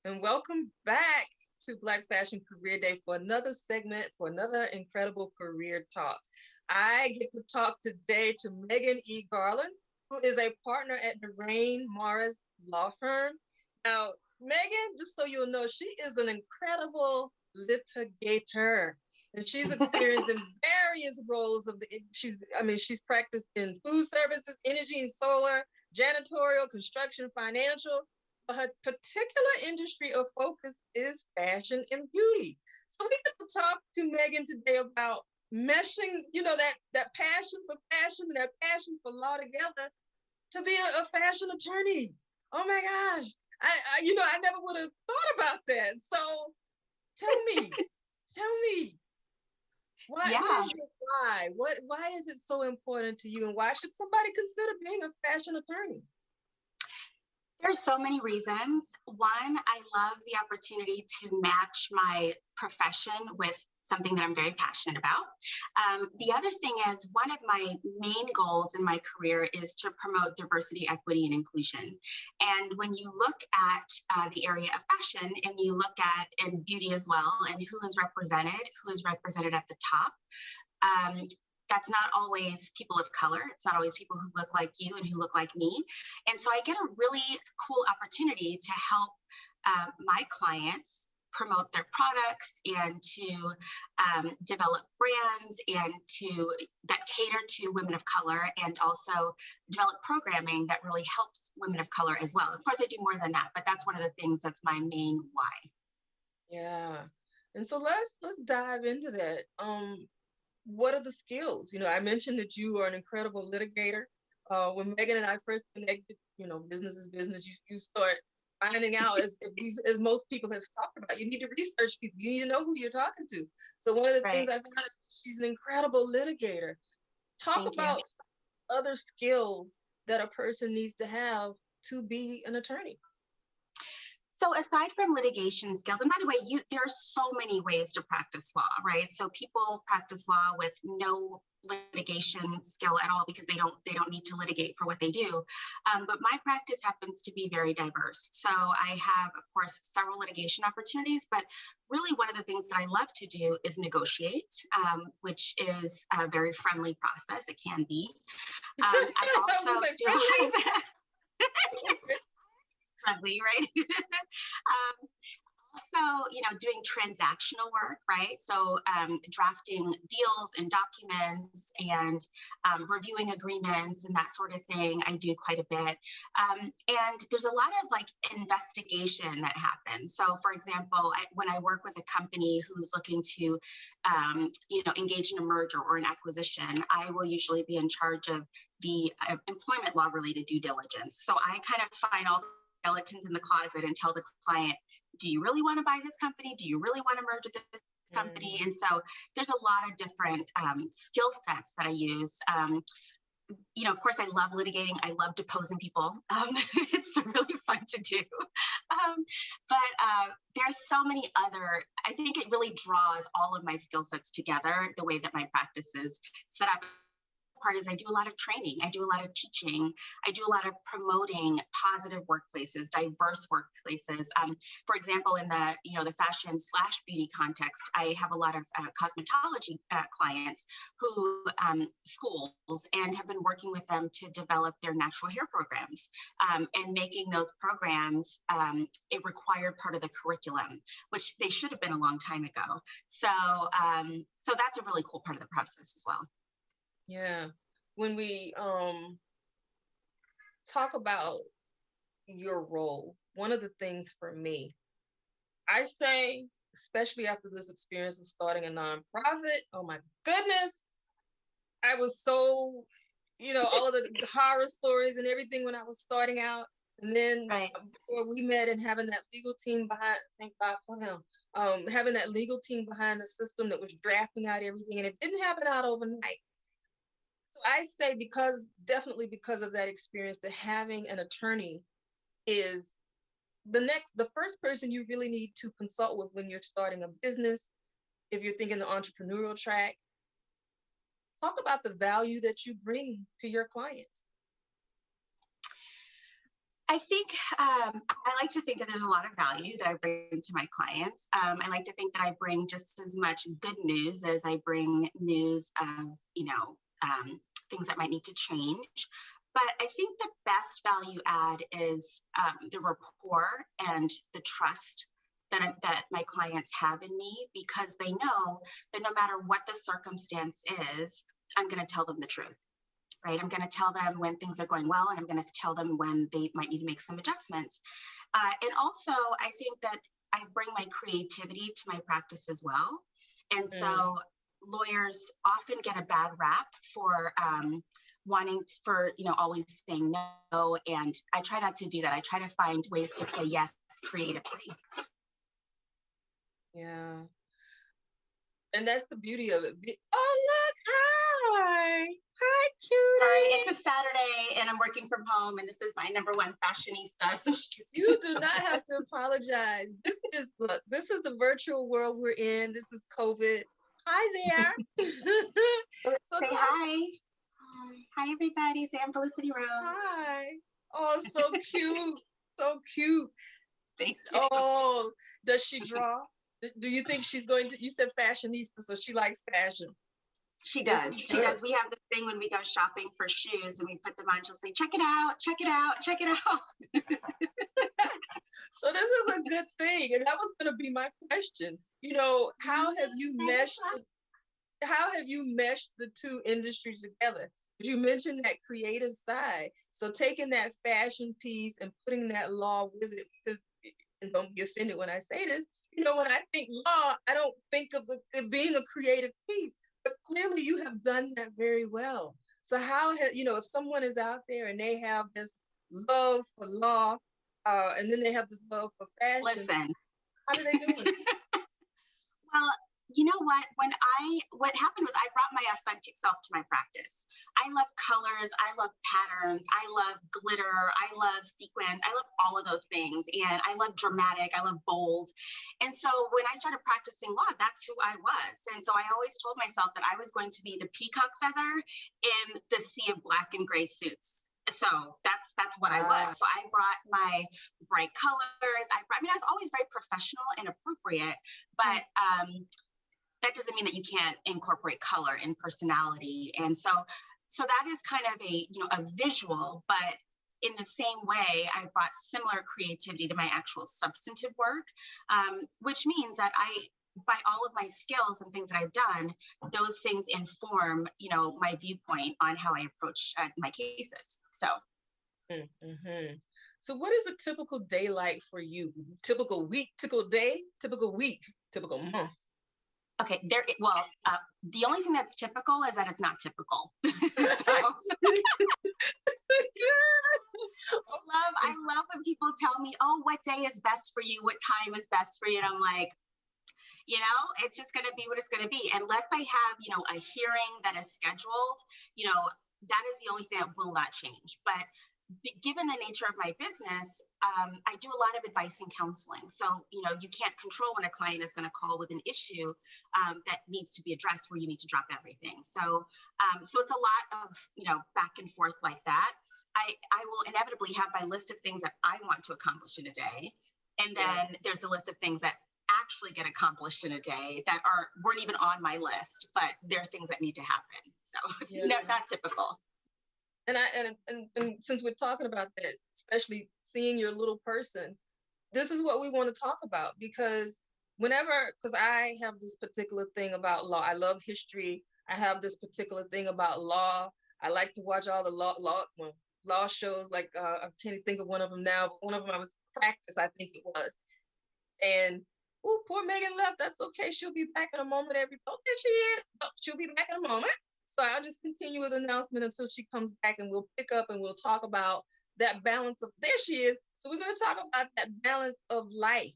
And welcome back to Black Fashion Career Day for another segment, for another incredible career talk. I get to talk today to Megan E. Garland, who is a partner at the Rain Morris Law Firm. Now, Megan, just so you'll know, she is an incredible litigator. And she's experienced in various roles of she's practiced in food services, energy and solar, janitorial, construction, financial, but her particular industry of focus is fashion and beauty. So we get to talk to Megan today about meshing, that passion for fashion and that passion for law together to be a fashion attorney. Oh my gosh. I never would have thought about that. So tell me, tell me, what Yeah, is your why? Why is it so important to you? And why should somebody consider being a fashion attorney? there's so many reasons. One, I love the opportunity to match my profession with something that I'm very passionate about. The other thing is, one of my main goals in my career is to promote diversity, equity, and inclusion. And when you look at the area of fashion and you look at and beauty as well, and who is represented at the top, um, that's not always people of color. It's not always people who look like you and who look like me. And so I get a really cool opportunity to help my clients promote their products and to develop brands and to that cater to women of color, and also develop programming that really helps women of color as well. Of course, I do more than that, but that's one of the things that's my main why. Yeah. And so let's dive into that. What are the skills? I mentioned that you are an incredible litigator. When Megan and I first connected, business is business. You start finding out, as most people have talked about, you need to research people. You need to know who you're talking to. So one of the things Right. I found is that she's an incredible litigator. Talk Thank you. about other skills that a person needs to have to be an attorney. So aside from litigation skills, and by the way, there are so many ways to practice law, right? So people practice law with no litigation skill at all because they don't need to litigate for what they do. But my practice happens to be very diverse. So I have, of course, several litigation opportunities, but really one of the things that I love to do is negotiate, which is a very friendly process. It can be. I I was also like, do. friendly? Friendly, right? Also, doing transactional work, right? So drafting deals and documents and reviewing agreements and that sort of thing, I do quite a bit. And there's a lot of like investigation that happens. So for example, when I work with a company who's looking to engage in a merger or an acquisition, I will usually be in charge of the employment law related due diligence. So I kind of find all the skeletons in the closet and tell the client, do you really want to buy this company? Do you really want to merge with this company? And so there's a lot of different skill sets that I use. Of course, I love litigating. I love deposing people. It's really fun to do. But there's so many I think it really draws all of my skill sets together, the way that my practice is set up. Part is I do a lot of training, I do a lot of teaching, I do a lot of promoting positive workplaces, diverse workplaces. For example, in the fashion / beauty context, I have a lot of cosmetology clients who schools and have been working with them to develop their natural hair programs, and making those programs a required part of the curriculum, which they should have been a long time ago. So that's a really cool part of the process as well. Yeah. When we talk about your role, one of the things for me, I say, especially after this experience of starting a nonprofit, oh my goodness, I was so, all of the horror stories and everything when I was starting out. And then Right. before we met and having that legal team behind, thank God for them, having that legal team behind the system that was drafting out everything. And it didn't happen out overnight. So I say, definitely because of that experience, that having an attorney is the first person you really need to consult with when you're starting a business. If you're thinking the entrepreneurial track, talk about the value that you bring to your clients. I think I like to think that there's a lot of value that I bring to my clients. I like to think that I bring just as much good news as I bring news of, things that might need to change. But I think the best value add is the rapport and the trust that my clients have in me, because they know that no matter what the circumstance is, I'm going to tell them the truth. Right? I'm going to tell them when things are going well, and I'm going to tell them when they might need to make some adjustments. And also, I think that I bring my creativity to my practice as well. And so lawyers often get a bad rap for always saying no. And I try not to do that. I try to find ways to say yes creatively. Yeah. And that's the beauty of it. Oh, look. Hi. Hi, cutie. Sorry, it's a Saturday and I'm working from home, and this is my number one fashionista. So you do not have to apologize. This is the virtual world we're in. This is COVID. Hi there. Say hi. Hi, everybody. Sam Felicity Rose. Hi. Oh, so cute. So cute. Thank you. Oh, does she draw? Do you think she's going to, you said fashionista, so she likes fashion. She does. She does. We have this thing when we go shopping for shoes and we put them on, she'll say, check it out, check it out, check it out. So this is a good thing. And that was going to be my question. How have you meshed the two industries together? You mentioned that creative side. So taking that fashion piece and putting that law with it, because, and don't be offended when I say this, when I think law, I don't think of it being a creative piece, but clearly you have done that very well. So if someone is out there and they have this love for law, and then they have this love for fashion, listen, how do they do it? Well, you know what? What happened was I brought my authentic self to my practice. I love colors. I love patterns. I love glitter. I love sequins. I love all of those things. And I love dramatic. I love bold. And so when I started practicing law, that's who I was. And so I always told myself that I was going to be the peacock feather in the sea of black and gray suits. So that's what I was. So I brought my bright colors. I was always very professional and appropriate, but that doesn't mean that you can't incorporate color and personality. And so that is kind of a visual, but in the same way, I brought similar creativity to my actual substantive work, which means that by all of my skills and things that I've done, those things inform, my viewpoint on how I approach my cases. So. Mm-hmm. So what is a typical day like for you? Typical week, typical day, typical week, typical month? Okay, the only thing that's typical is that it's not typical. I love when people tell me, oh, what day is best for you? What time is best for you? And I'm like, it's just going to be what it's going to be. Unless I have, a hearing that is scheduled, that is the only thing that will not change. But given the nature of my business, I do a lot of advice and counseling. So, you can't control when a client is going to call with an issue that needs to be addressed where you need to drop everything. So it's a lot of, back and forth like that. I will inevitably have my list of things that I want to accomplish in a day. And then there's a list of things that actually get accomplished in a day that weren't even on my list, but they're things that need to happen. So not typical. And since we're talking about that, especially seeing your little person, this is what we want to talk about, because I have this particular thing about law. I love history. I have this particular thing about law. I like to watch all the law shows. Like I can't think of one of them now, but one of them I was practice, I think it was. And poor Megan left. That's okay. She'll be back in a moment. There she is. She'll be back in a moment. So I'll just continue with the announcement until she comes back, and we'll pick up and we'll talk about that balance of, there she is. So we're going to talk about that balance of life.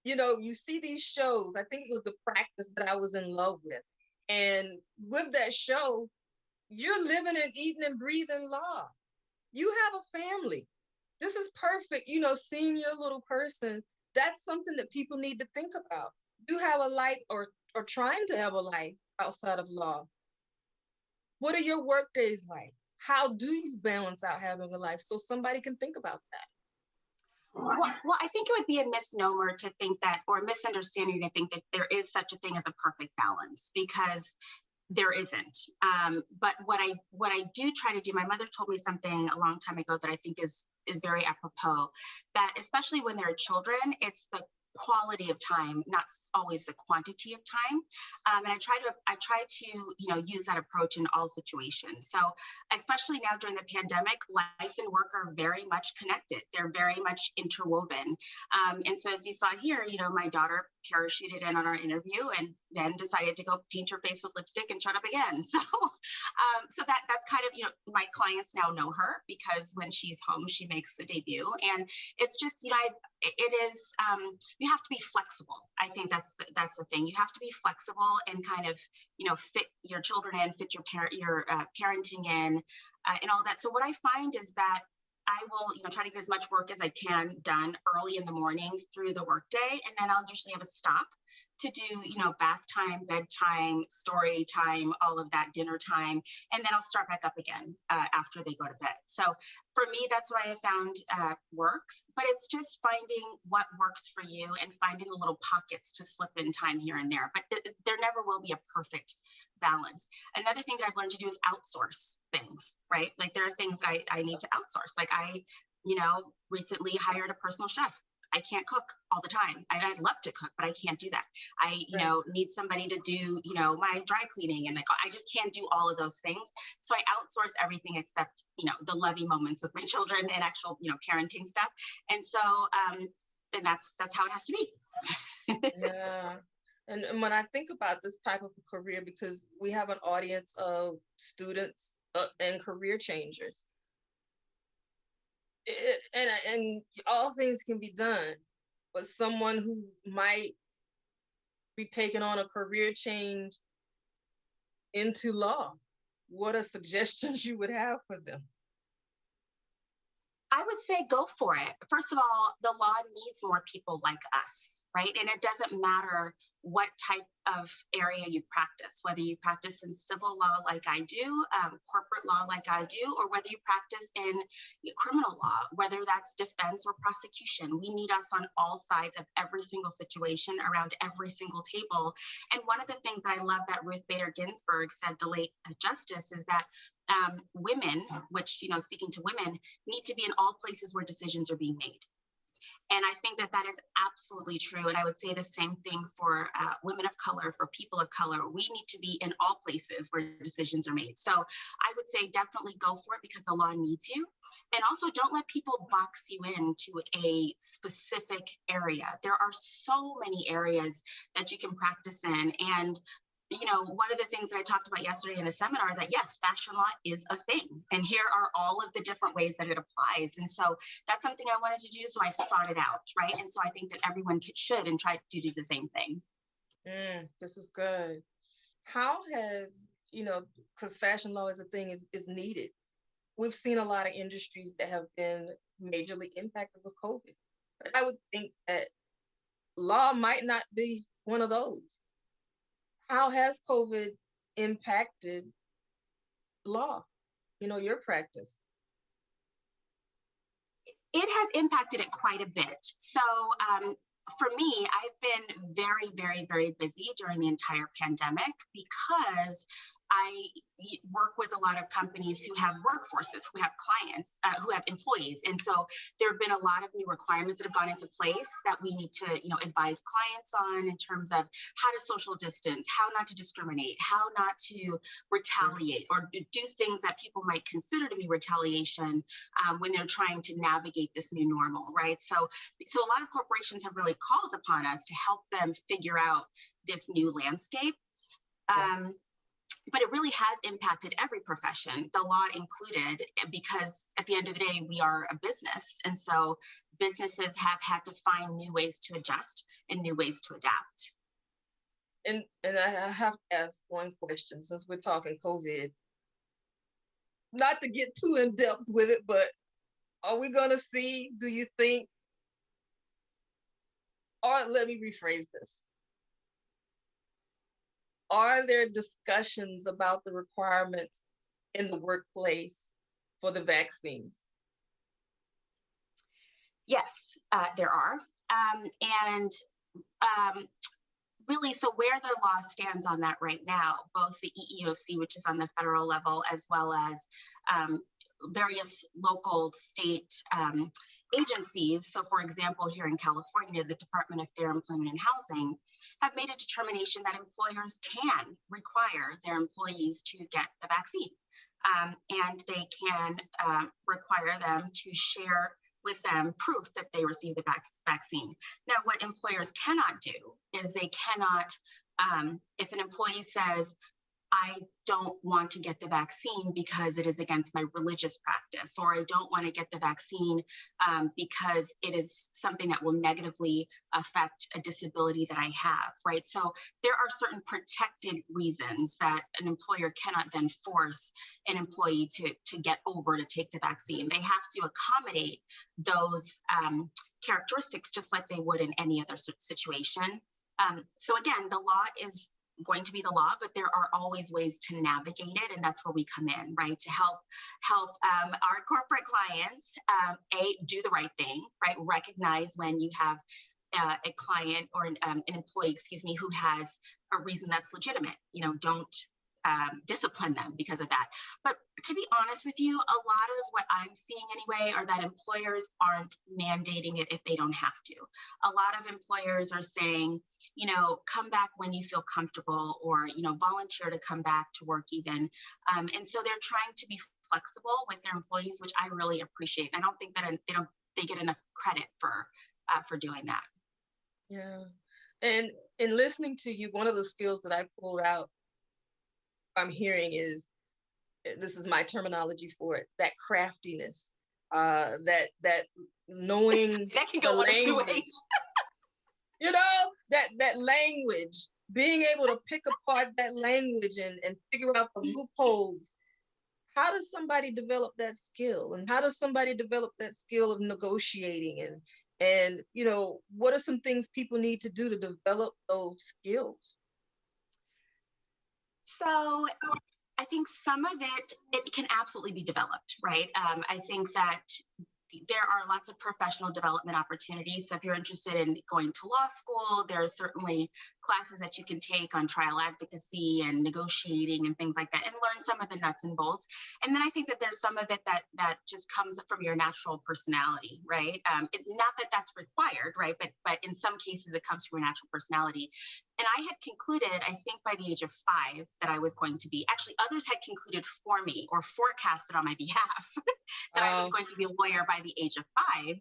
You see these shows. I think it was The Practice that I was in love with. And with that show, you're living and eating and breathing law. You have a family. This is perfect. Seeing your little person, that's something that people need to think about. You have a life or trying to have a life outside of law. What are your work days like? How do you balance out having a life? So somebody can think about that. Well, I think it would be a misnomer to think that, or a misunderstanding to think that there is such a thing as a perfect balance, because there isn't. But what I do try to do, my mother told me something a long time ago that I think is very apropos, that especially when there are children, it's the quality of time, not always the quantity of time. And I try to use that approach in all situations. So especially now during the pandemic, life and work are very much connected. They're very much interwoven. And so as you saw here, my daughter parachuted in on our interview and then decided to go paint her face with lipstick and shut up again. So that's kind of, my clients now know her because when she's home, she makes a debut. And it's just, it is, you have to be flexible. I think that's the thing. You have to be flexible and kind of, fit your children in, fit your parenting in, and all that. So what I find is that I will, try to get as much work as I can done early in the morning through the workday, and then I'll usually have a stop to do, bath time, bedtime, story time, all of that, dinner time, and then I'll start back up again after they go to bed. So for me, that's what I have found works, but it's just finding what works for you and finding the little pockets to slip in time here and there. But there never will be a perfect balance. Another thing that I've learned to do is outsource things, right? Like there are things that I need to outsource. Like I, recently hired a personal chef. I can't cook all the time. I'd love to cook, but I can't do that. I, need somebody to do, my dry cleaning, and I just can't do all of those things. So I outsource everything except, the lovey moments with my children and actual, parenting stuff. And so, and that's how it has to be. Yeah. And when I think about this type of a career, because we have an audience of students and career changers, and all things can be done, but someone who might be taking on a career change into law, what are suggestions you would have for them? I would say go for it. First of all, the law needs more people like us, right? And it doesn't matter what type of area you practice, whether you practice in civil law like I do, corporate law like I do, or whether you practice in criminal law, whether that's defense or prosecution. We need us on all sides of every single situation, around every single table. And one of the things that I love that Ruth Bader Ginsburg said, the late justice, is that women, which, speaking to women, need to be in all places where decisions are being made. And I think that is absolutely true. And I would say the same thing for women of color, for people of color. We need to be in all places where decisions are made. So I would say definitely go for it because the law needs you. And also don't let people box you into a specific area. There are so many areas that you can practice in. And one of the things that I talked about yesterday in the seminar is that, yes, fashion law is a thing. And here are all of the different ways that it applies. And so that's something I wanted to do. So I sought it out, right? And so I think that everyone should and try to do the same thing. This is good. How has, because fashion law is a thing, is needed. We've seen a lot of industries that have been majorly impacted with COVID. But I would think that law might not be one of those. How has COVID impacted law, your practice? It has impacted it quite a bit. So for me, I've been very, very, very busy during the entire pandemic because I work with a lot of companies who have workforces, who have clients, who have employees. And so there have been a lot of new requirements that have gone into place that we need to, advise clients on in terms of how to social distance, how not to discriminate, how not to retaliate or do things that people might consider to be retaliation when they're trying to navigate this new normal, right? So a lot of corporations have really called upon us to help them figure out this new landscape. But it really has impacted every profession, the law included, because at the end of the day, we are a business. And so businesses have had to find new ways to adjust and new ways to adapt. And I have to ask one question since we're talking COVID. Not to get too in depth with it, but are we going to see, do you think, or let me rephrase this. Are there discussions about the requirements in the workplace for the vaccine? Yes, there are. And really, so where the law stands on that right now, both the EEOC, which is on the federal level, as well as various local state agencies. So for example, here in California, the Department of Fair Employment and Housing have made a determination that employers can require their employees to get the vaccine. And they can require them to share with them proof that they received the vaccine. Now, what employers cannot do is they cannot, if an employee says, I don't want to get the vaccine because it is against my religious practice, or I don't want to get the vaccine because it is something that will negatively affect a disability that I have, right? So there are certain protected reasons that an employer cannot then force an employee to get over to take the vaccine. They have to accommodate those characteristics just like they would in any other situation. So again, the law is going to be the law, but there are always ways to navigate it, and that's where we come in, right? To help our corporate clients do the right thing, right? Recognize when you have a client or an employee, excuse me, who has a reason that's legitimate. You know, don't discipline them because of that. But to be honest with you, a lot of what I'm seeing anyway are that employers aren't mandating it if they don't have to. A lot of employers are saying, you know, come back when you feel comfortable, or, you know, volunteer to come back to work even. And so they're trying to be flexible with their employees, which I really appreciate. I don't think that they get enough credit for doing that. Yeah. And in listening to you, one of the skills that I pulled out I'm hearing is, this is my terminology for it, that craftiness, that knowing that can the go one language, of two ways. you know, that language, being able to pick apart that language and figure out the loopholes. How does somebody develop that skill? And how does somebody develop that skill of negotiating? And you know, what are some things people need to do to develop those skills? So I think some of it can absolutely be developed, right? I think that there are lots of professional development opportunities. So if you're interested in going to law school, there are certainly classes that you can take on trial advocacy and negotiating and things like that, and learn some of the nuts and bolts. And then I think that there's some of it that just comes from your natural personality, right? Not that that's required, right? But in some cases it comes from your natural personality. And I had concluded, I think by the age of 5, that I was going to be, actually others had concluded for me or forecasted on my behalf that I was going to be a lawyer by the age of 5.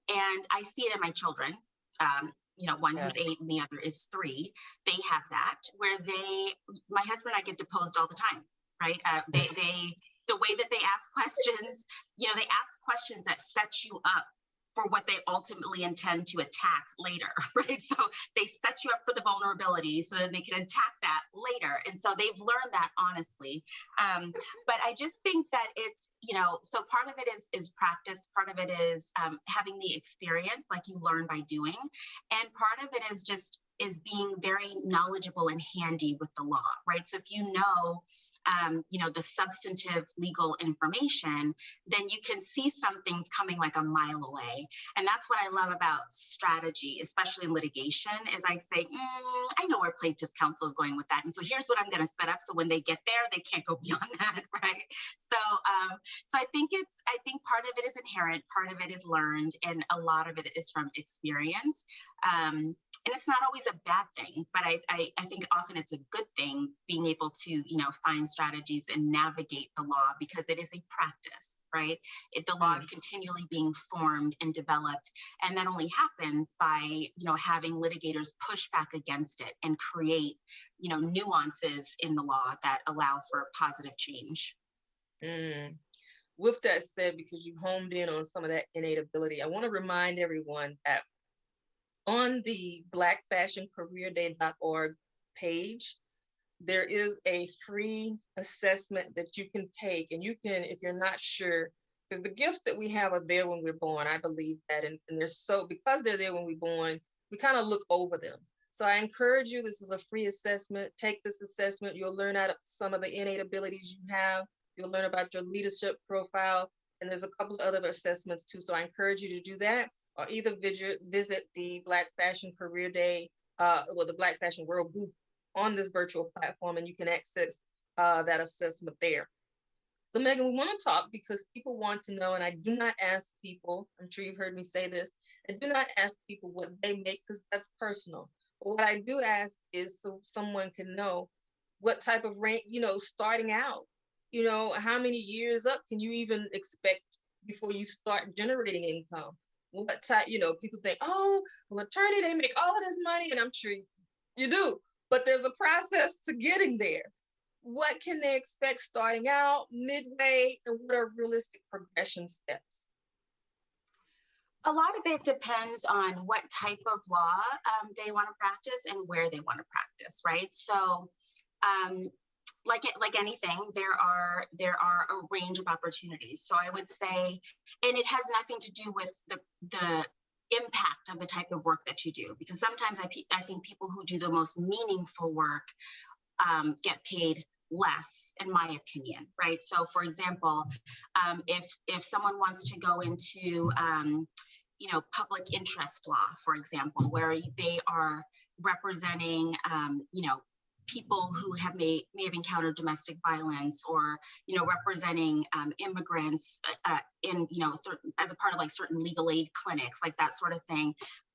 And I see it in my children. You know, one who's 8 and the other is 3. They have that, where my husband and I get deposed all the time, right? The way that they ask questions, you know, they ask questions that set you up for what they ultimately intend to attack later, right? So they set you up for the vulnerability so that they can attack that later. And so they've learned that, honestly. But I just think that it's, you know, so part of it is practice. Part of it is having the experience, like you learn by doing. And part of it is being very knowledgeable and handy with the law, right? So if you know, the substantive legal information, then you can see some things coming like a mile away. And that's what I love about strategy, especially in litigation, is I say, I know where plaintiff's counsel is going with that. And so here's what I'm going to set up. So when they get there, they can't go beyond that, right? So I think part of it is inherent, part of it is learned, and a lot of it is from experience. And it's not always a bad thing, but I think often it's a good thing being able to, find strategies and navigate the law, because it is a practice, right? The law is continually being formed and developed. And that only happens by, having litigators push back against it and create, nuances in the law that allow for positive change. With that said, because you homed in on some of that innate ability, I want to remind everyone that on the blackfashioncareerday.org page, there is a free assessment that you can take. And you can, if you're not sure, because the gifts that we have are there when we're born, I believe that. And because they're there when we're born, we kind of look over them. So I encourage you, this is a free assessment. Take this assessment. You'll learn out some of the innate abilities you have. You'll learn about your leadership profile. And there's a couple of other assessments too. So I encourage you to do that, or either visit the Black Fashion Career Day, or the Black Fashion World booth on this virtual platform, and you can access that assessment there. So Megan, we want to talk because people want to know, and I do not ask people, I'm sure you've heard me say this, I do not ask people what they make because that's personal. But what I do ask is so someone can know what type of rank, starting out, how many years up can you even expect before you start generating income? What type, people think, oh, an attorney, they make all of this money, and I'm sure you do, but there's a process to getting there. What can they expect starting out, midway, and what are realistic progression steps? A lot of it depends on what type of law they want to practice and where they want to practice, right? So, like anything, there are a range of opportunities. So I would say, and it has nothing to do with the impact of the type of work that you do, because sometimes I think people who do the most meaningful work get paid less, in my opinion, right? So, for example, if someone wants to go into public interest law, for example, where they are representing people who may have encountered domestic violence, or representing immigrants in certain, as a part of like certain legal aid clinics, like that sort of thing,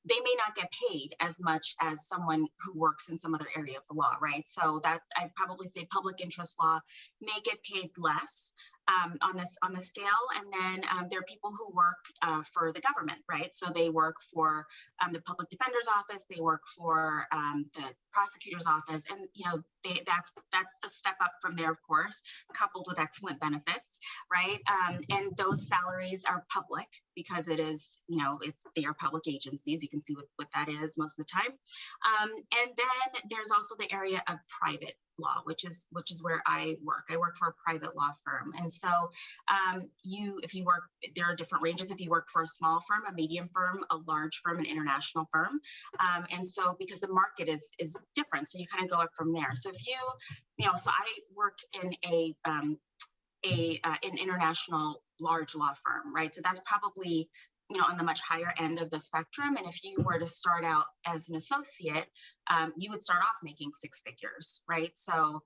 they may not get paid as much as someone who works in some other area of the law, right? So that I'd probably say public interest law may get paid less on the scale. And then there are people who work for the government, right? So they work for the public defender's office, they work for the prosecutor's office, and that's a step up from there, of course, coupled with excellent benefits, right? And those salaries are public because it is, they are public agencies. You can see what that is most of the time. And then there's also the area of private law, which is where I work. I work for a private law firm. And so if you work, there are different ranges. If you work for a small firm, a medium firm, a large firm, an international firm. And so because the market is different, so you kind of go up from there. So if so I work in an international large law firm, right? So that's probably on the much higher end of the spectrum. And if you were to start out as an associate, you would start off making six figures, right? So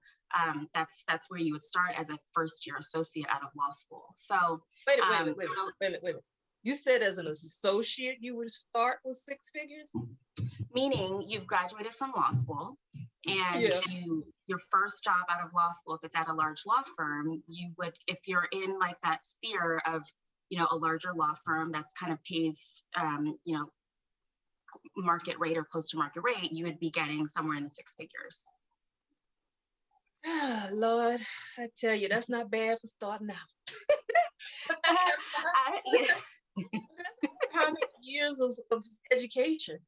that's where you would start as a first year associate out of law school. So wait a minute. You said as an associate, you would start with six figures? Meaning you've graduated from law school, and your first job out of law school, if it's at a large law firm, you would, if you're in like that sphere of a larger law firm that's kind of pays, market rate or close to market rate, you would be getting somewhere in the six figures. Lord, I tell you, that's not bad for starting out. How many years of education?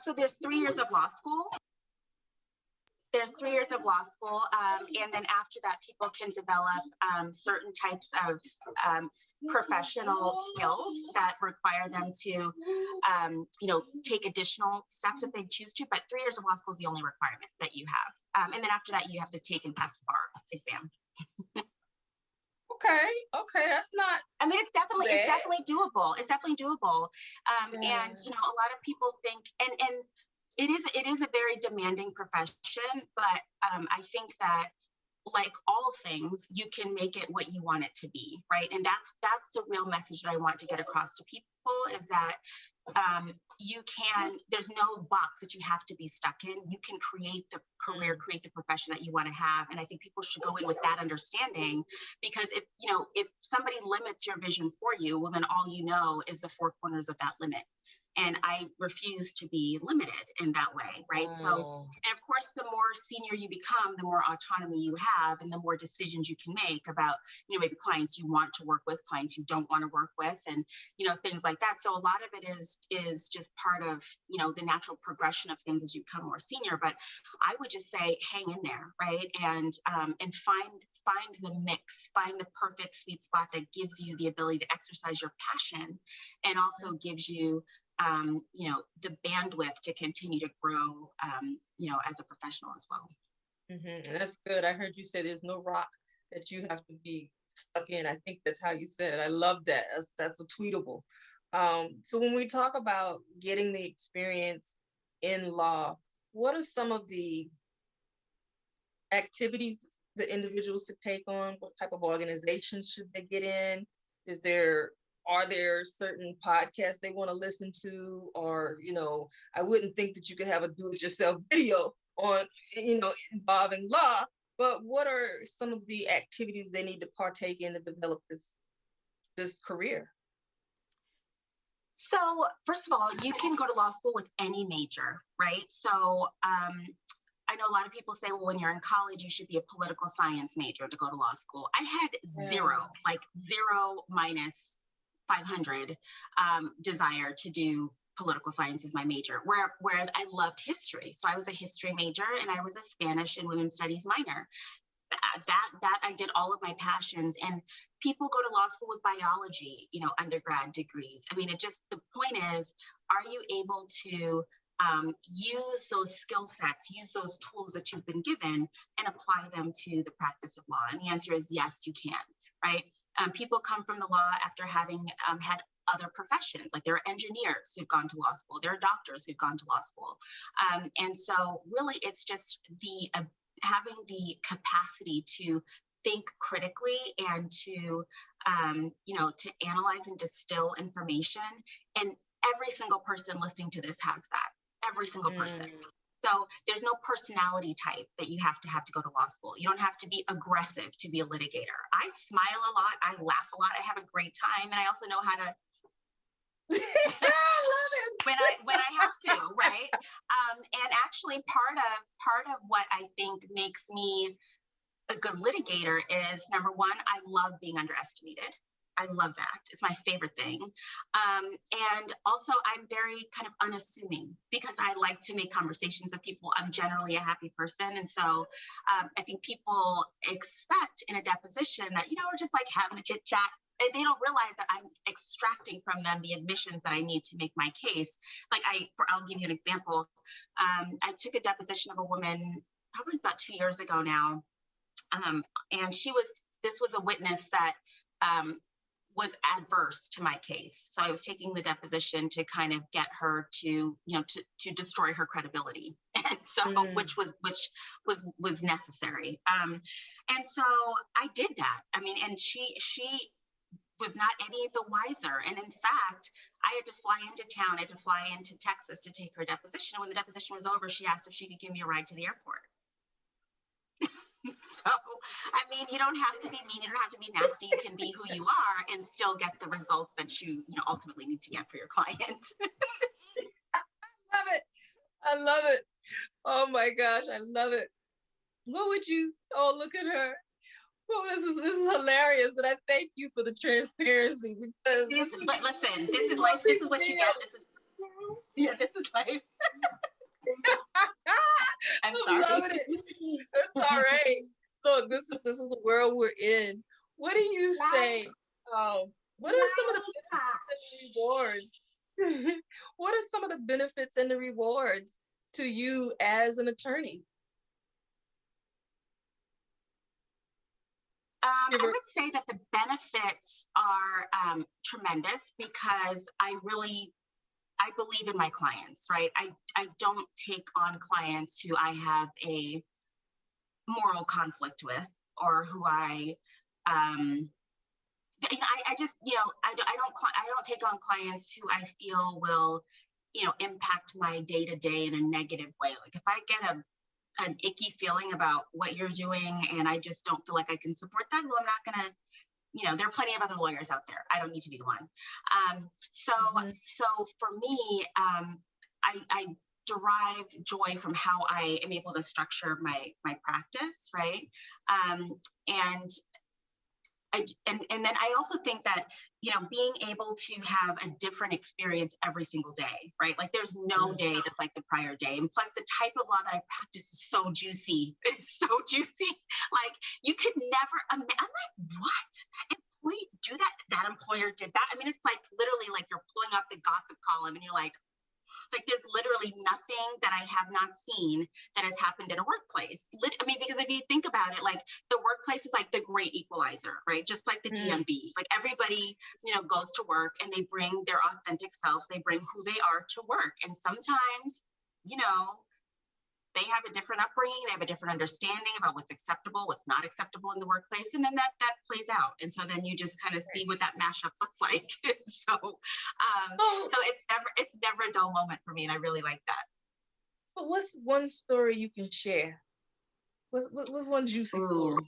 So there's 3 years of law school. There's 3 years of law school, and then after that, people can develop certain types of professional skills that require them to, take additional steps if they choose to. But 3 years of law school is the only requirement that you have, and then after that, you have to take and pass the bar exam. Okay, that's not. I mean, it's definitely doable. It's definitely doable, and a lot of people think, and it is a very demanding profession, but I think that, like all things, you can make it what you want it to be, right? And that's the real message that I want to get across to people, is that there's no box that you have to be stuck in. You can create the career, create the profession that you want to have. And I think people should go in with that understanding, because if somebody limits your vision for you, well, then all you know is the four corners of that limit. And I refuse to be limited in that way, right? So, and of course, the more senior you become, the more autonomy you have, and the more decisions you can make about, maybe clients you want to work with, clients you don't want to work with, and, things like that. So a lot of it is just part of, the natural progression of things as you become more senior. But I would just say, hang in there, right? And find the mix, find the perfect sweet spot that gives you the ability to exercise your passion, and also gives you the bandwidth to continue to grow, as a professional as well. Mm-hmm. That's good. I heard you say there's no rock that you have to be stuck in. I think that's how you said it. I love that. That's a tweetable. So when we talk about getting the experience in law, what are some of the activities the individuals should take on? What type of organizations should they get in? Is there Are there certain podcasts they want to listen to? Or, I wouldn't think that you could have a do-it-yourself video on, involving law, but what are some of the activities they need to partake in to develop this career? So, first of all, you can go to law school with any major, right? So, I know a lot of people say, well, when you're in college, you should be a political science major to go to law school. I had zero, like 0 minus 500 desire to do political science as my major, whereas I loved history. So I was a history major and I was a Spanish and women's studies minor. That I did all of my passions. And people go to law school with biology, undergrad degrees. I mean, the point is, are you able to use those skill sets, use those tools that you've been given and apply them to the practice of law? And the answer is yes, you can, right? People come from the law after having had other professions, like there are engineers who've gone to law school, there are doctors who've gone to law school. And so really it's just having the capacity to think critically and to analyze and distill information. And every single person listening to this has that. Every single person. So there's no personality type that you have to go to law school. You don't have to be aggressive to be a litigator. I smile a lot. I laugh a lot. I have a great time. And I also know how to I love it. when I have to, right? And actually part of what I think makes me a good litigator is, number one, I love being underestimated. I love that. It's my favorite thing. And also I'm very kind of unassuming because I like to make conversations with people. I'm generally a happy person. And so I think people expect in a deposition that, we're just like having a chit chat. And they don't realize that I'm extracting from them the admissions that I need to make my case. Like I'll give you an example. I took a deposition of a woman probably about 2 years ago now. And this was a witness that was adverse to my case. So I was taking the deposition to kind of get her to destroy her credibility. And so, which was necessary. And so I did that. I mean, and she was not any the wiser. And in fact, I had to fly into town, I had to fly into Texas to take her deposition. And when the deposition was over, she asked if she could give me a ride to the airport. So, I mean, you don't have to be mean, you don't have to be nasty, you can be who you are and still get the results that you ultimately need to get for your client. I love it. Oh my gosh, I love it. Look at her. Oh, this is hilarious, and I thank you for the transparency because listen, this is life. This is what you get. This is life. I'm sorry. Loving it. That's all right. Look, this is the world we're in. What do you say? What are some of the benefits and rewards? What are some of the benefits and the rewards to you as an attorney? I would say that the benefits are tremendous because I believe in my clients, right? I don't take on clients who I have a moral conflict with or who I just, I don't take on clients who I feel will, impact my day-to-day in a negative way. Like if I get an icky feeling about what you're doing and I just don't feel like I can support that, well, I'm not going to, there are plenty of other lawyers out there. I don't need to be the one. So for me, I derive joy from how I am able to structure my practice, right? And then I also think that, being able to have a different experience every single day, right? Like there's no day that's like the prior day. And plus the type of law that I practice is so juicy. It's so juicy. Like you could never, I'm like, what? And please do that. That employer did that. I mean, it's like literally like you're pulling up the gossip column and you're like, Like there's literally nothing that I have not seen that has happened in a workplace. I mean, because if you think about it, like the workplace is like the great equalizer, right? Just like the DMV, like everybody, goes to work and they bring their authentic selves, they bring who they are to work. And sometimes, they have a different upbringing, they have a different understanding about what's acceptable, what's not acceptable in the workplace, and then that plays out. And so then you just kind of see what that mashup looks like. So it's never a dull moment for me, and I really like that. So what's one story you can share? What's one juicy story?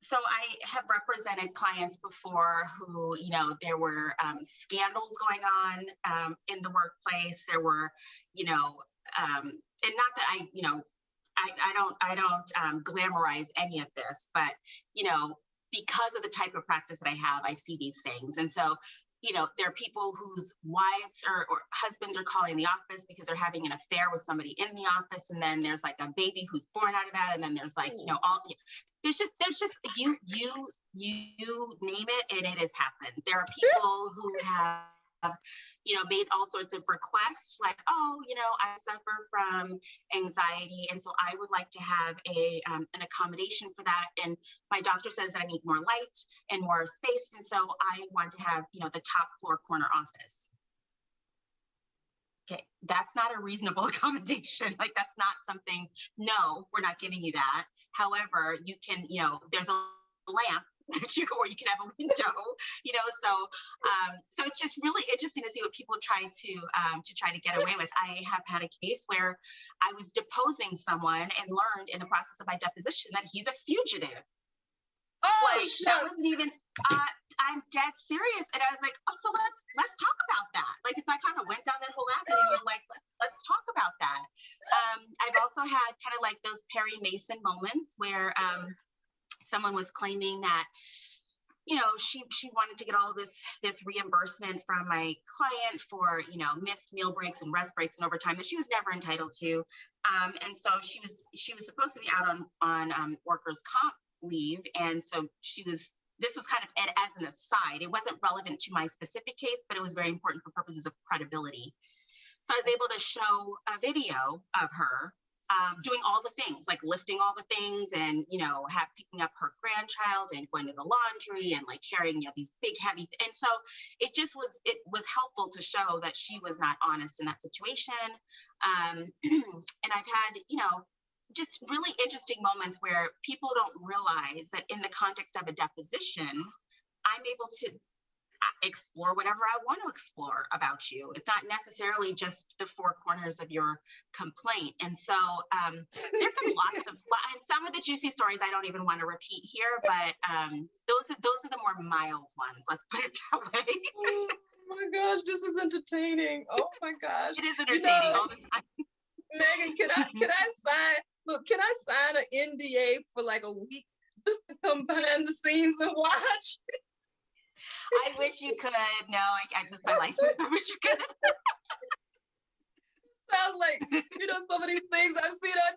So I have represented clients before who, there were scandals going on in the workplace. There were, and not that I don't glamorize any of this, but, because of the type of practice that I have, I see these things. And so, there are people whose wives or husbands are calling the office because they're having an affair with somebody in the office. And then there's like a baby who's born out of that. And then there's like, there's just you name it and it has happened. There are people who have made all sorts of requests like, I suffer from anxiety, and so I would like to have an accommodation for that, and my doctor says that I need more light and more space, and so I want to have the top floor corner office. Okay, that's not a reasonable accommodation. Like that's not something, no, we're not giving you that. However, you can, there's a lamp or you can have a window, so it's just really interesting to see what people try to get away with. I have had a case where I was deposing someone and learned in the process of my deposition that he's a fugitive. That wasn't even, I'm dead serious. And I was like, oh, so let's talk about that. Like, I kind of went down that whole avenue of like, let's talk about that. I've also had kind of like those Perry Mason moments where someone was claiming that, she wanted to get all this reimbursement from my client for, missed meal breaks and rest breaks and overtime that she was never entitled to. And so she was supposed to be out on workers' comp leave. And so this was kind of as an aside. It wasn't relevant to my specific case, but it was very important for purposes of credibility. So I was able to show a video of her doing all the things, like lifting all the things and, picking up her grandchild and going to the laundry and like carrying, these big heavy. And so it was helpful to show that she was not honest in that situation. And I've had, just really interesting moments where people don't realize that in the context of a deposition, I'm able to explore whatever I want to explore about you. It's not necessarily just the four corners of your complaint. And so there's been and some of the juicy stories I don't even want to repeat here, but those are the more mild ones. Let's put it that way. Oh my gosh, this is entertaining. Oh my gosh. It is entertaining all the time. Megan, can I sign an NDA for like a week just to come behind the scenes and watch? I wish you could. No, I just my license. I wish you could. Sounds like some of these things I've seen on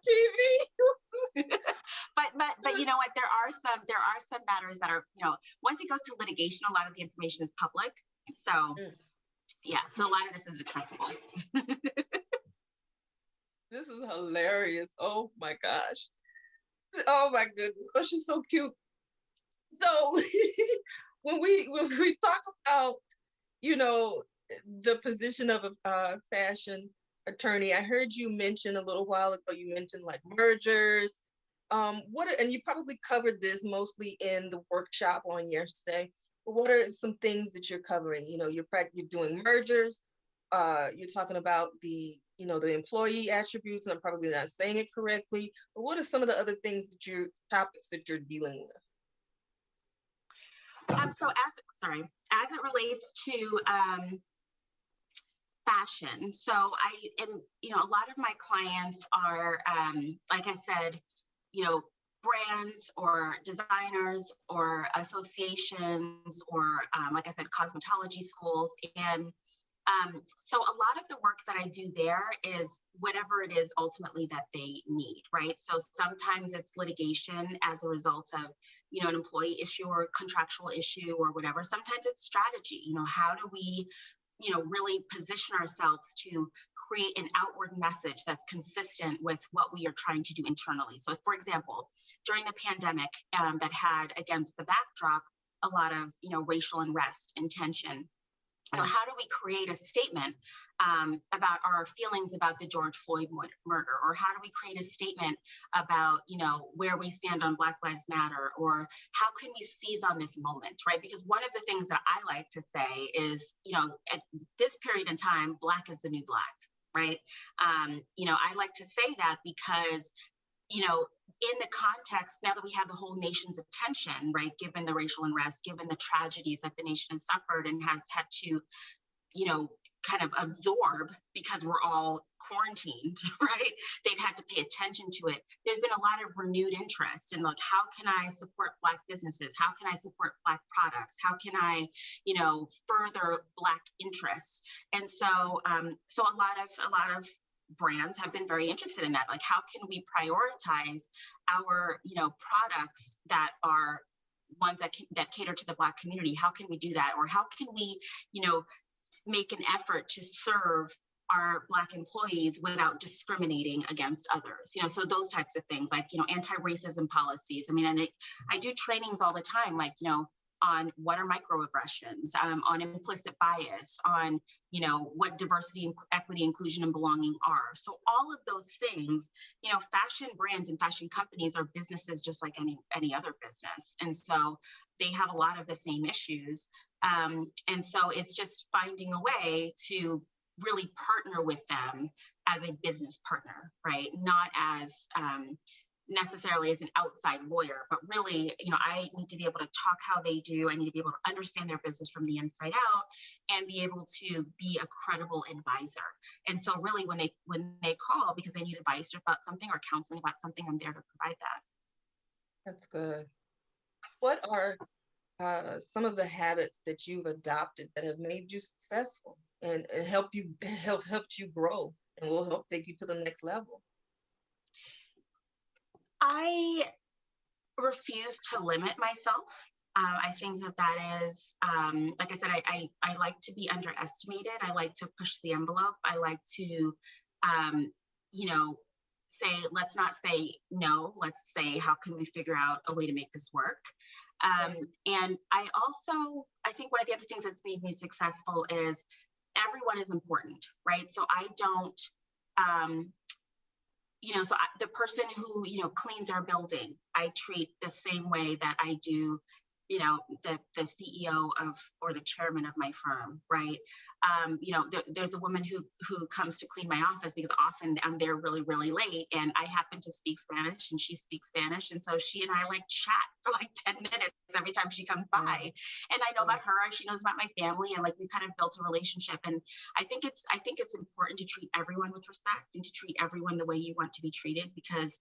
TV. but you know what? There are some matters that are once it goes to litigation, a lot of the information is public. So yeah, so a lot of this is accessible. This is hilarious. Oh my gosh. Oh my goodness. Oh, she's so cute. So when we talk about, the position of a fashion attorney, I heard you mention a little while ago, you mentioned like mergers. And you probably covered this mostly in the workshop on yesterday, but what are some things that you're covering? You're doing mergers. You're talking about the employee attributes, and I'm probably not saying it correctly, but what are some of the other topics that you're dealing with? So as it relates to fashion, so I am, a lot of my clients are, like I said, brands or designers or associations or, like I said, cosmetology schools. And So a lot of the work that I do there is whatever it is ultimately that they need, right? So sometimes it's litigation as a result of, an employee issue or contractual issue or whatever. Sometimes it's strategy. How do we, really position ourselves to create an outward message that's consistent with what we are trying to do internally. So for example, during the pandemic that had against the backdrop a lot of, racial unrest and tension, how do we create a statement about our feelings about the George Floyd murder? Or how do we create a statement about, where we stand on Black Lives Matter? Or how can we seize on this moment, right? Because one of the things that I like to say is, at this period in time, Black is the new Black, right? I like to say that because in the context, now that we have the whole nation's attention, right, given the racial unrest, given the tragedies that the nation has suffered and has had to, kind of absorb because we're all quarantined, right? They've had to pay attention to it. There's been a lot of renewed interest in like, how can I support Black businesses? How can I support Black products? How can I, further Black interests? And so, so a lot of brands have been very interested in that. Like, how can we prioritize our, products that are ones that cater to the Black community? How can we do that? Or how can we, make an effort to serve our Black employees without discriminating against others? So those types of things, like, anti-racism policies. I mean, and I do trainings all the time, like, on what are microaggressions, on implicit bias, on, what diversity, equity, inclusion, and belonging are. So all of those things, fashion brands and fashion companies are businesses just like any other business. And so they have a lot of the same issues. And so it's just finding a way to really partner with them as a business partner, right? Not as, necessarily as an outside lawyer, but really, I need to be able to talk how they do. I need to be able to understand their business from the inside out and be able to be a credible advisor. And so really when they call because they need advice about something or counseling about something, I'm there to provide that. That's good. What are some of the habits that you've adopted that have made you successful and helped you grow and will help take you to the next level? I refuse to limit myself. I think that is, like I said, I like to be underestimated. I like to push the envelope. I like to, say, let's not say no, let's say, how can we figure out a way to make this work? And I think one of the other things that's made me successful is everyone is important, right? So I don't, the person who, cleans our building, I treat the same way that I do, the CEO or the chairman of my firm, right? There's a woman who comes to clean my office because often I'm there really, really late and I happen to speak Spanish and she speaks Spanish. And so she and I like chat for like 10 minutes every time she comes by. And I know about her, she knows about my family, and like we kind of built a relationship. And I think it's important to treat everyone with respect and to treat everyone the way you want to be treated, because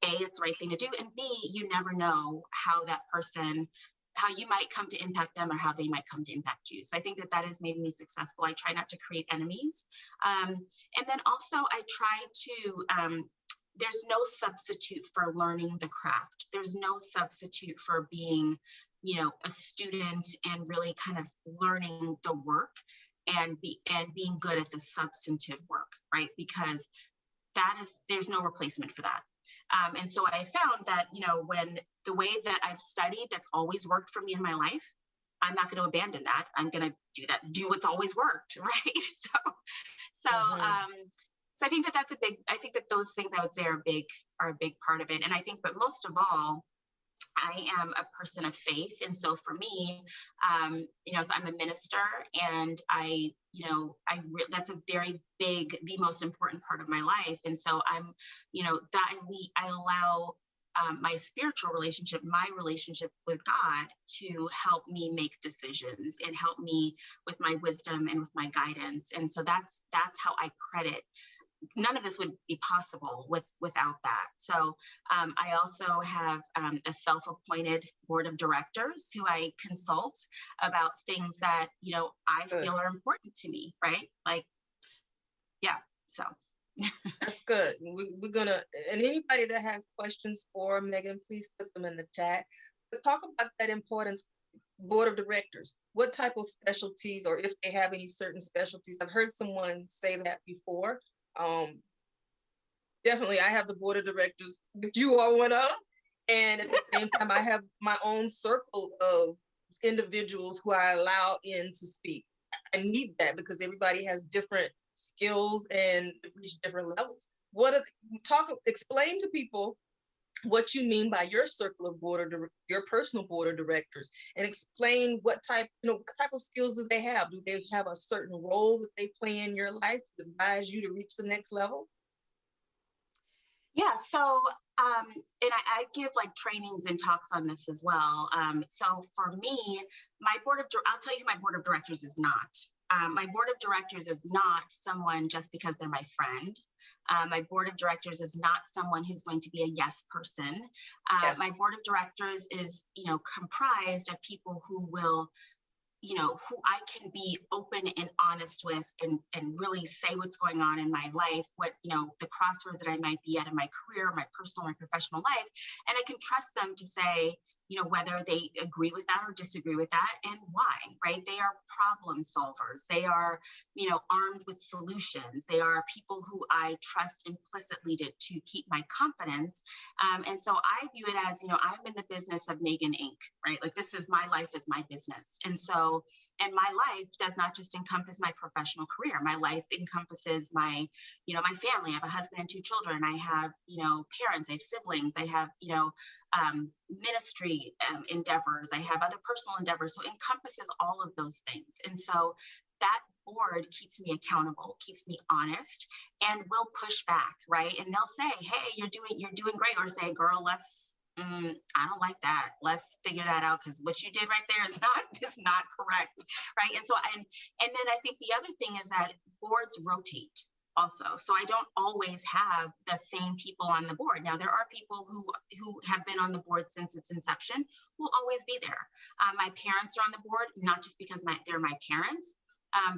A, it's the right thing to do, and B, you never know how you might come to impact them or how they might come to impact you. So I think that has made me successful. I try not to create enemies. And then also I try to, there's no substitute for learning the craft. There's no substitute for being, a student and really kind of learning the work and being good at the substantive work, right? Because there's no replacement for that. And so I found that, when the way that I've studied, that's always worked for me in my life, I'm not going to abandon that. I'm going to do what's always worked. Right. So I think I think that those things I would say are a big part of it. And I think, but most of all, I am a person of faith. And so for me, so I'm a minister, and that's a very big, the most important part of my life. And so I'm, I allow my spiritual relationship, my relationship with God, to help me make decisions and help me with my wisdom and with my guidance. And so that's how I credit none of this would be possible without that. So I also have a self-appointed board of directors who I consult about things that, I Good. feel are important to me, right? Like, yeah, so. That's good. We're gonna, and anybody that has questions for Megan, please put them in the chat. But talk about that importance, board of directors. What type of specialties, or if they have any certain specialties? I've heard someone say that before. Definitely, I have the board of directors that you are one of, and at the same time, I have my own circle of individuals who I allow in to speak. I need that because everybody has different skills and reach different levels. Explain to people what you mean by your circle of your personal board of directors, and explain what type of skills do they have? Do they have a certain role that they play in your life to advise you to reach the next level? Yeah, so and I give like trainings and talks on this as well. So for me, I'll tell you who my board of directors is not. My board of directors is not someone just because they're my friend. My board of directors is not someone who's going to be a yes person. Yes. My board of directors is, comprised of people who will, who I can be open and honest with and really say what's going on in my life, what, the crossroads that I might be at in my career, my personal, my professional life. And I can trust them to say, whether they agree with that or disagree with that and why, right? They are problem solvers. They are, armed with solutions. They are people who I trust implicitly to keep my confidence. And so I view it as, I'm in the business of Megan Inc., right? Like this is my life is my business. And my life does not just encompass my professional career. My life encompasses my family. I have a husband and 2 children. I have, parents, I have siblings. I have, ministry endeavors. I have other personal endeavors. So it encompasses all of those things. And so that board keeps me accountable, keeps me honest, and will push back, right? And they'll say, "Hey, you're doing great," or say, "Girl, I don't like that. Let's figure that out because what you did right there is not correct," right? And so and then I think the other thing is that boards rotate also. So I don't always have the same people on the board. Now there are people who have been on the board since its inception, who will always be there. My parents are on the board, not just because they're my parents,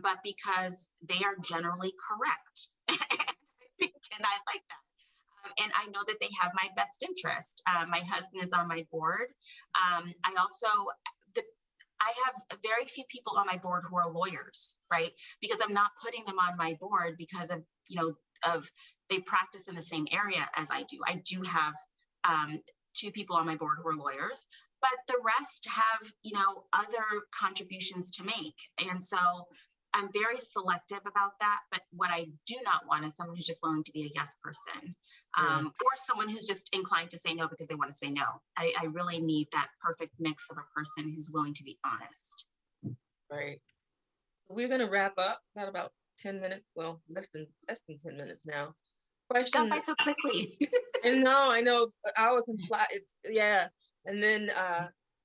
but because they are generally correct. And I like that. And I know that they have my best interest. My husband is on my board. I have very few people on my board who are lawyers, right? Because I'm not putting them on my board because of, they practice in the same area as I do. I do have 2 people on my board who are lawyers, but the rest have, other contributions to make. And so I'm very selective about that. But what I do not want is someone who's just willing to be a yes person, or someone who's just inclined to say no because they want to say no. I really need that perfect mix of a person who's willing to be honest. Right. So we're going to wrap up. Got about 10 minutes. Well, less than 10 minutes now. Question. Gone by so quickly. And I know an hour can fly. Yeah. And then,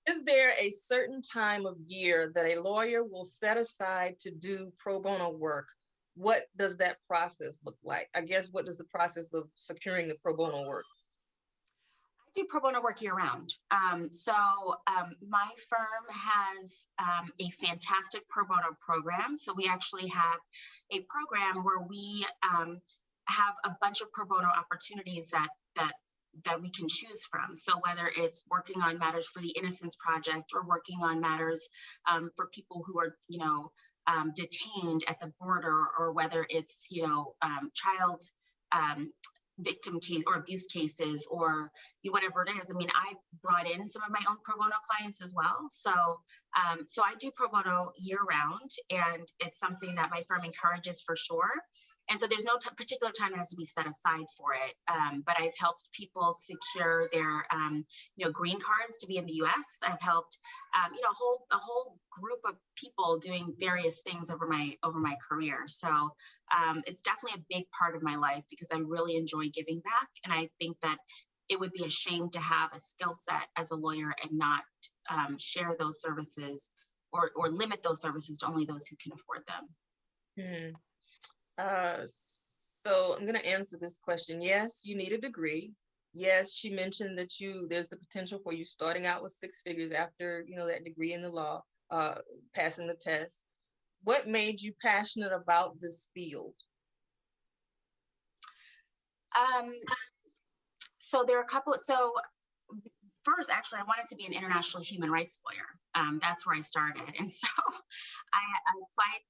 is there a certain time of year that a lawyer will set aside to do pro bono work? What does that process look like? I guess, what does the process of securing the pro bono work? I do pro bono work year round. My firm has a fantastic pro bono program. So we actually have a program where we have a bunch of pro bono opportunities that we can choose from. So whether it's working on matters for the Innocence Project or working on matters for people who are, detained at the border, or whether it's, child victim case or abuse cases, or whatever it is. I mean, I brought in some of my own pro bono clients as well. So I do pro bono year round, and it's something that my firm encourages for sure. And so there's no particular time that has to be set aside for it. But I've helped people secure their, green cards to be in the U.S. I've helped, a whole group of people doing various things over my career. So it's definitely a big part of my life because I really enjoy giving back. And I think that it would be a shame to have a skill set as a lawyer and not share those services or limit those services to only those who can afford them. So I'm going to answer this question. Yes, you need a degree. Yes, she mentioned that there's the potential for you starting out with six figures after, that degree in the law, passing the test. What made you passionate about this field? So there are a couple. So first, actually, I wanted to be an international human rights lawyer. That's where I started. And so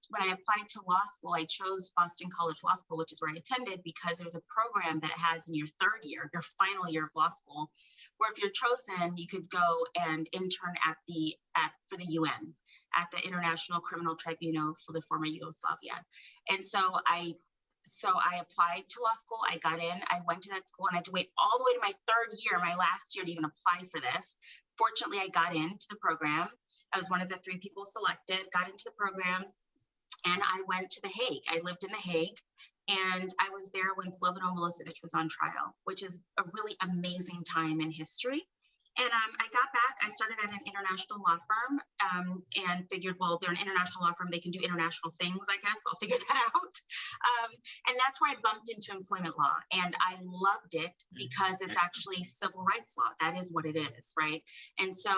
when I applied to law school, I chose Boston College Law School, which is where I attended, because there's a program that it has in your third year, your final year of law school, where if you're chosen, you could go and intern for the UN, at the International Criminal Tribunal for the former Yugoslavia. And so I applied to law school. I got in, I went to that school, and I had to wait all the way to my third year, my last year, to even apply for this. Fortunately, I got into the program. I was one of the 3 people selected, got into the program, and I went to The Hague. I lived in The Hague, and I was there when Slobodan Milosevic was on trial, which is a really amazing time in history. And I got back, I started at an international law firm, and figured, well, they're an international law firm, they can do international things, I guess, I'll figure that out. And that's where I bumped into employment law. And I loved it because it's actually civil rights law. That is what it is, right? And so,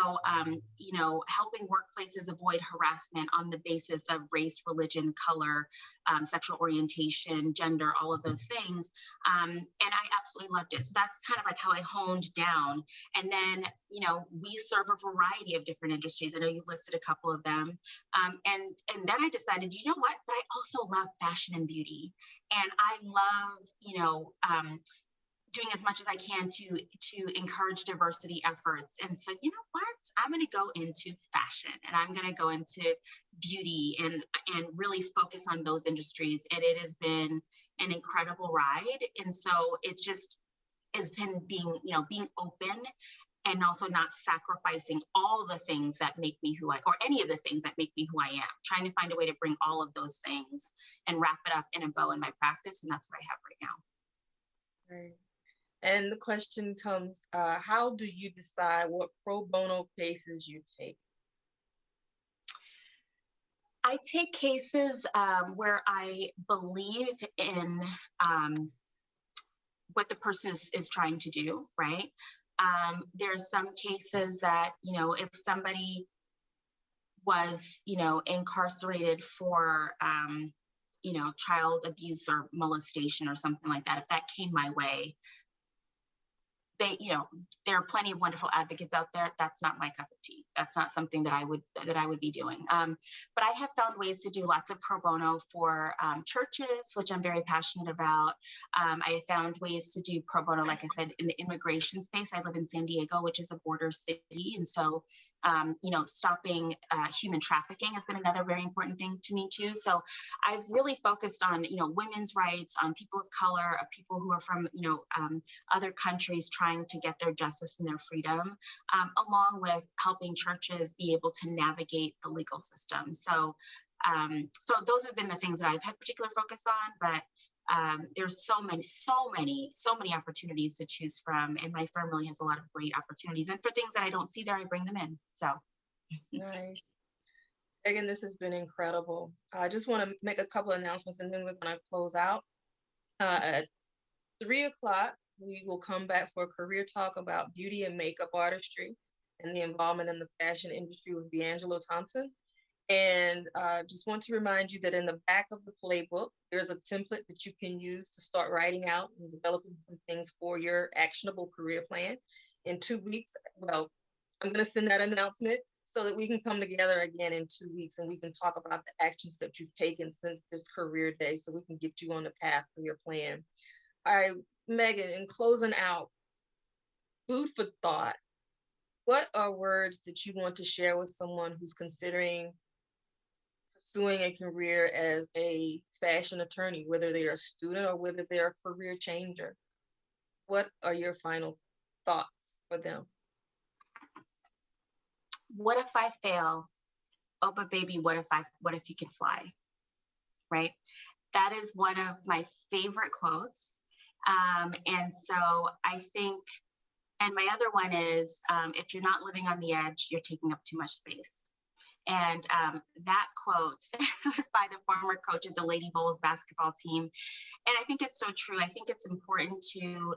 helping workplaces avoid harassment on the basis of race, religion, color, sexual orientation, gender, all of those things. And I absolutely loved it. So that's kind of like how I honed down. And then, we serve a variety of different industries. I know you listed a couple of them. And then I decided, you know what, but I also love fashion and beauty. And I love, doing as much as I can to encourage diversity efforts. And so, you know what, I'm going to go into fashion, and I'm going to go into beauty and really focus on those industries. And it has been an incredible ride. And so it just has been being open, and also not sacrificing all the things that make me or any of the things that make me who I am, trying to find a way to bring all of those things and wrap it up in a bow in my practice. And that's what I have right now. Right. And the question comes, how do you decide what pro bono cases you take? I take cases where I believe in what the person is trying to do, right? There's some cases that, if somebody was, incarcerated for, child abuse or molestation or something like that, if that came my way, there are plenty of wonderful advocates out there. That's not my cup of tea. That's not something that I would be doing. But I have found ways to do lots of pro bono for churches, which I'm very passionate about. I have found ways to do pro bono, like I said, in the immigration space. I live in San Diego, which is a border city. And so, stopping human trafficking has been another very important thing to me too. So I've really focused on, women's rights, on people of color, people who are from, other countries trying to get their justice and their freedom, along with helping churches be able to navigate the legal system. So those have been the things that I've had particular focus on, but there's so many opportunities to choose from. And my firm really has a lot of great opportunities. And for things that I don't see there, I bring them in. So. Nice. Megan, this has been incredible. I just want to make a couple of announcements, and then we're going to close out. At 3 o'clock, we will come back for a career talk about beauty and makeup artistry and the involvement in the fashion industry with D'Angelo Thompson. And just want to remind you that in the back of the playbook, there's a template that you can use to start writing out and developing some things for your actionable career plan. In 2 weeks, well, I'm going to send that announcement so that we can come together again in 2 weeks and we can talk about the actions that you've taken since this career day so we can get you on the path for your plan. All right, Megan, in closing out, food for thought. What are words that you want to share with someone who's considering pursuing a career as a fashion attorney, whether they're a student or whether they're a career changer? What are your final thoughts for them? What if I fail? Oh, but baby, what if you can fly? Right? That is one of my favorite quotes. And so I think, and my other one is, if you're not living on the edge, you're taking up too much space. And that quote was by the former coach of the Lady Bulls basketball team. And I think it's so true. I think it's important to,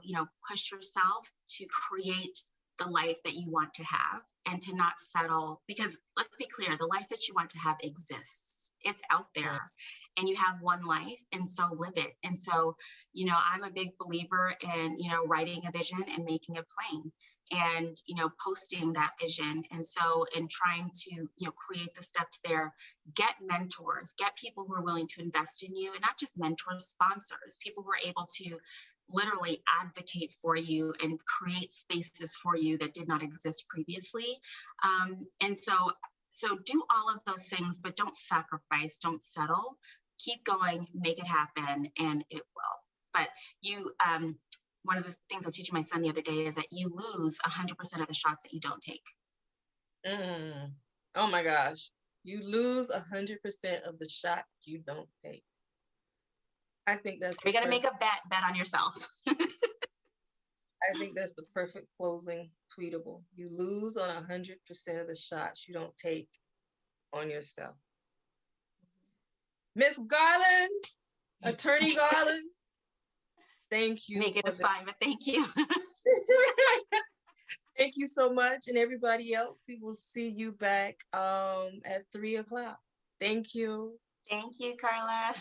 push yourself to create the life that you want to have and to not settle, because let's be clear, the life that you want to have exists. It's out there and you have one life, and so live it. And so, I'm a big believer in, writing a vision and making it plain and, posting that vision. And so in trying to, create the steps there, get mentors, get people who are willing to invest in you, and not just mentors, sponsors, people who are able to literally advocate for you and create spaces for you that did not exist previously. And so do all of those things, but don't sacrifice, don't settle, keep going, make it happen, and it will. But one of the things I was teaching my son the other day is that you lose 100% of the shots that you don't take. Oh my gosh. You lose 100% of the shots you don't take. I think that's you're gonna make a bet on yourself. I think that's the perfect closing tweetable. You lose on 100% of the shots you don't take on yourself. Miss Garland, Attorney Garland, thank you. Make it fine, but thank you. Thank you so much. And everybody else, we will see you back at 3:00. Thank you. Thank you, Carla.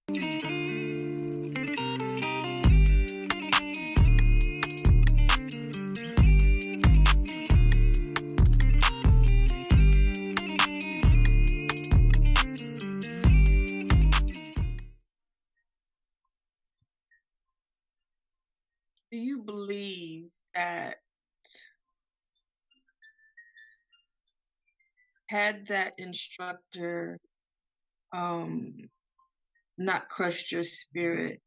Do you believe that had that instructor not crushed your spirit,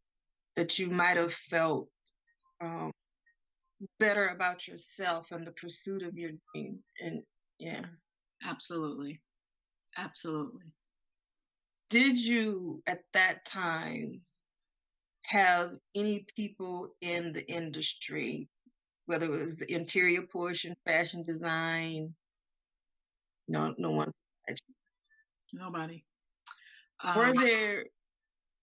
that you might have felt better about yourself and the pursuit of your dream? And yeah. Absolutely. Absolutely. Did you at that time have any people in the industry, whether it was the interior portion, fashion design? No, no one. Nobody.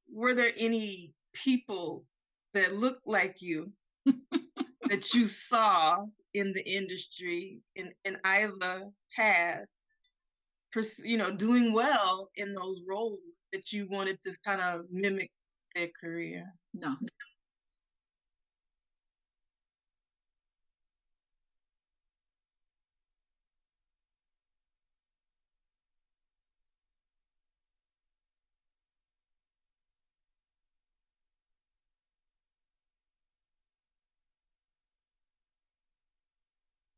Were there any people that looked like you that you saw in the industry in either path, doing well in those roles that you wanted to kind of mimic their career? No.